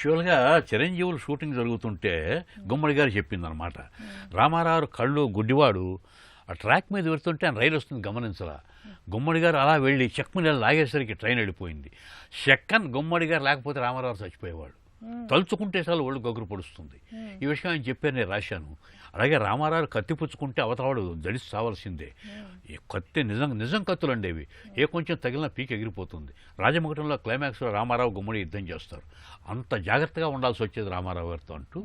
యాక్చువల్గా చిరంజీవులు షూటింగ్ జరుగుతుంటే గుమ్మడి గారు చెప్పిందనమాట. రామారావు కళ్ళు గుడ్డివాడు, ఆ ట్రాక్ మీద వెళ్తుంటే ఆయన రైలు వస్తుంది గమనించలా. గుమ్మడి గారు అలా వెళ్ళి చెక్మని లాగేసరికి ట్రైన్ వెళ్ళిపోయింది. సెకండ్ గుమ్మడి గారు లేకపోతే రామారావు చచ్చిపోయేవాడు. తలుచుకుంటే చాలు ఒళ్ళు గొగ్గురు పొడుస్తుంది. ఈ విషయం ఆయన చెప్పారు, నేను రాశాను. అలాగే రామారావు కత్తి పుచ్చుకుంటే అవతలవాడు జడిసి చావాల్సిందే. ఈ కత్తి నిజం కత్తులు అండేవి. ఏ కొంచెం తగిలిన పీక్ ఎగిరిపోతుంది. రాజమకుటంలో క్లైమాక్స్లో రామారావు గుమ్మడి యుద్ధం చేస్తారు. అంత జాగ్రత్తగా ఉండాల్సి వచ్చేది రామారావు గారితో అంటూ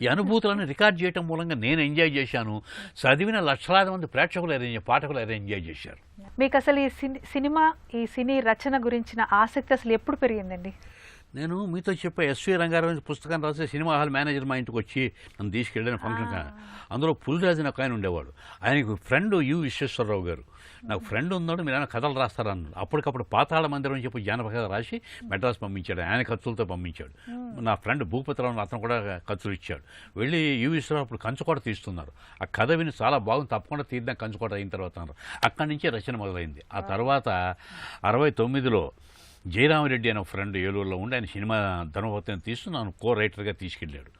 ఈ అనుభూతులను రికార్డ్ చేయడం మూలంగా నేను ఎంజాయ్ చేశాను. చదివిన లక్షలాది మంది ప్రేక్షకులు పాఠకులు ఎంజాయ్ చేశారు. మీకు అసలు ఈ సినిమా ఈ సినీ రచన గురించిన ఆసక్తి అసలు ఎప్పుడు పెరిగిందండి? నేను మీతో చెప్పే ఎస్వి రంగారావు పుస్తకం రాసే సినిమా హాల్ మేనేజర్ మా ఇంటికి వచ్చి నన్ను తీసుకెళ్ళిన ఫంక్షన్. అందులో పులిరాజు నాకు ఆయన ఉండేవాడు. ఆయనకు ఫ్రెండ్ యు విశ్వేశ్వరరావు గారు. నాకు ఫ్రెండ్ ఉన్నాడు, మీరు ఏమైనా కథలు రాస్తారన్నాడు. అప్పటికప్పుడు పాతాళ మందిరం అని చెప్పి జానపద రాసి మెడ్రాస్ పంపించాడు. ఆయన ఖర్చులతో పంపించాడు. నా ఫ్రెండ్ భూపతిరావు అతను కూడా ఖర్చులు ఇచ్చాడు. వెళ్ళి యు విశ్వరావు అప్పుడు కంచుకోట తీస్తున్నారు. ఆ కథ విని చాలా బాగుంది, తప్పకుండా తీద్దాం కంచుకోట అయిన తర్వాత అన్నారు. అక్కడి నుంచే రచన మొదలైంది. ఆ తర్వాత 69లో జయరామరెడ్డి అనే ఫ్రెండ్ ఏలూరులో ఉండి ఆయన సినిమా ధర్మపత్రిని తీస్తూ నన్ను రైటర్గా తీసుకెళ్ళాడు.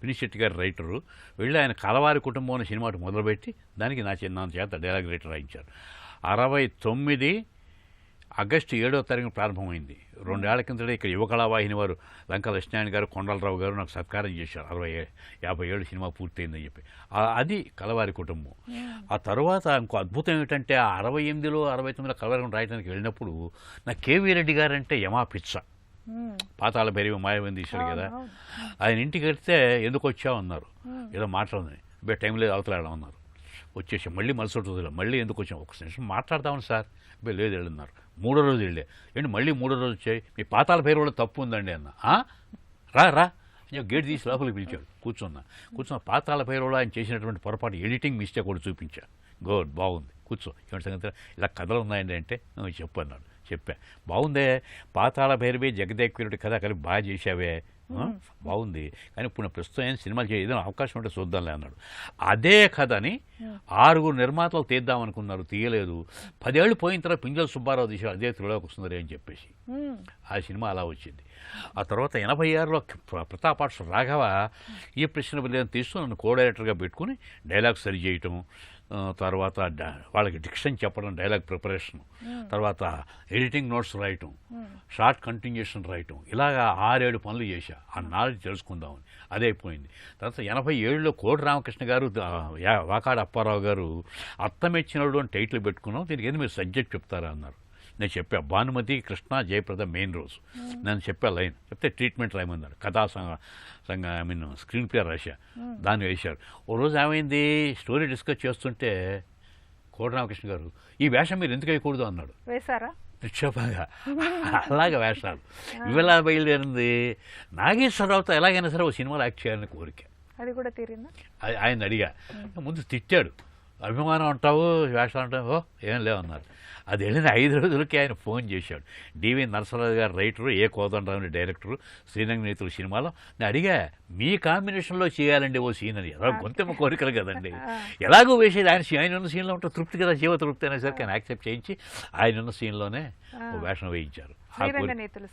పినిశెట్టి గారి రైటరు. వెళ్ళి ఆయన కలవారి కుటుంబం అనే సినిమా మొదలుపెట్టి దానికి నా చేత డైలాగ్ రైటర్ రాయించారు. 69 ఆగస్టు 7వ తారీఖున ప్రారంభమైంది. 2 ఏళ్ల కిందటే ఇక్కడ యువకళావాహిని వారు లంకా లక్ష్మీనారాయణ గారు, కొండలరావు గారు నాకు సత్కారం చేశారు. 57 సినిమా పూర్తయిందని చెప్పి. అది కలవారి కుటుంబం. ఆ తర్వాత ఇంకో అద్భుతం ఏమిటంటే 68లో 69లో కలవారి రాయడానికి వెళ్ళినప్పుడు నాకు కేవీ రెడ్డి గారు అంటే యమా పిచ్చ. పాతాళ భైరవి మాయవంది తీశాడు కదా. ఆయన ఇంటికి వెళ్తే ఎందుకు వచ్చావు అన్నారు. ఏదో మాట్లాడింది. టైం లేదు అవతల అన్నారు. వచ్చేసాం. మళ్ళీ మరుసటి రోజులో మళ్ళీ ఎందుకు వచ్చాం, ఒక నిమిషం మాట్లాడదామని సార్. లేదు వెళ్ళన్నారు. 3వ రోజు వెళ్ళే. ఏంటి మళ్ళీ 3వ రోజు వచ్చాయి, మీ పాతాళ భైరవులో తప్పు ఉందండి అన్న. రా గేట్ తీసి లోపలికి పిలిచాడు. కూర్చున్న పాతాళ భైరవులో ఆయన చేసినటువంటి పొరపాటు ఎడిటింగ్ మిస్టేక్ కూడా చూపించా. గుడ్, బాగుంది, కూర్చో. ఏమిటి సంగతి, ఇలా కథలు ఉన్నాయండి అంటే చెప్పు అన్నాడు. చెప్పా. బాగుందే, పాతాళ భైరవి జగదేక్వీరుడి కథ కలిపి బాగా చేశావే, బాగుంది. కానీ ఇప్పుడు ప్రస్తుతం ఏం సినిమాలు ఏదైనా అవకాశం ఉంటే చూద్దాంలే అన్నాడు. అదే కథని 6 నిర్మాతలు తీద్దామనుకున్నారు, తీయలేదు. 10 ఏళ్ళు పోయిన తర్వాత పింజల సుబ్బారావు తీశారు అదే త్రిలోక సుందరి అని చెప్పేసి. ఆ సినిమా అలా వచ్చింది. ఆ తర్వాత 86లో ప్రతాపాక్ష రాఘవ ఈ ప్రశ్న బలిని తీస్తూ నన్ను డైరెక్టర్గా పెట్టుకుని డైలాగ్ సరి చేయటం, తర్వాత వాళ్ళకి డిక్షన్ చెప్పడం, డైలాగ్ ప్రిపరేషన్, తర్వాత ఎడిటింగ్ నోట్స్ రాయటం, షార్ట్ కంటిన్యూషన్ రాయటం, ఇలాగా 6-7 పనులు చేశా ఆ నాలెడ్జ్ తెలుసుకుందామని. అదే అయిపోయింది. తర్వాత 87లో కోడి రామకృష్ణ గారు, వాకాడ అప్పారావు గారు అత్తమెచ్చినోడు అని టైటిల్ పెట్టుకున్నాం, దీనికి ఏది మీరు సబ్జెక్ట్ చెప్తారా అన్నారు. నేను చెప్పా భానుమతి, కృష్ణ, జయప్రద మెయిన్ రోజు. నేను చెప్పా లైన్ చెప్తే ట్రీట్మెంట్ రాయమన్నాడు. కథా సంఘ స్క్రీన్ ప్లే రాశా, దాన్ని వేశారు. ఓ రోజు ఏమైంది, స్టోరీ డిస్కస్ చేస్తుంటే కోడి రామకృష్ణ గారు ఈ వేషం మీరు ఎందుకు వేయకూడదు అన్నాడు. వేశారా? నిక్షేపంగా. అలాగే వేషాలు ఇవాళ బయలుదేరింది. నాగేశ్వరరావుతో ఎలాగైనా సరే ఓ సినిమాలో యాక్ట్ చేయాలని కోరిక. అది కూడా తీరిందా? ఆయన అడిగా. ముందు తిట్టాడు, అభిమానం అంటావు వేషాలు అంటావు, ఏం లేవన్నారు. అది వెళ్ళిన 5 రోజులకి ఆయన ఫోన్ చేశాడు. డివి నరసరాజు గారు రైటరు, ఏ కోదండరావు డైరెక్టరు, శ్రీరంగ నీతుల సినిమాలో. నేను అడిగా, మీ కాంబినేషన్లో చేయాలండి ఓ సీన్ అని. ఎలా గొంతెమ్మ కోరికలు కదండి, ఎలాగో వేసేది. ఆయన ఉన్న సీన్లో ఉంటే తృప్తి కదా, జీవ తృప్తి అయినా సరికి ఆయన యాక్సెప్ట్ చేయించి ఆయన ఉన్న సీన్లోనే ఓ వేషం వేయించారు. శ్రీరంగ నీతులు.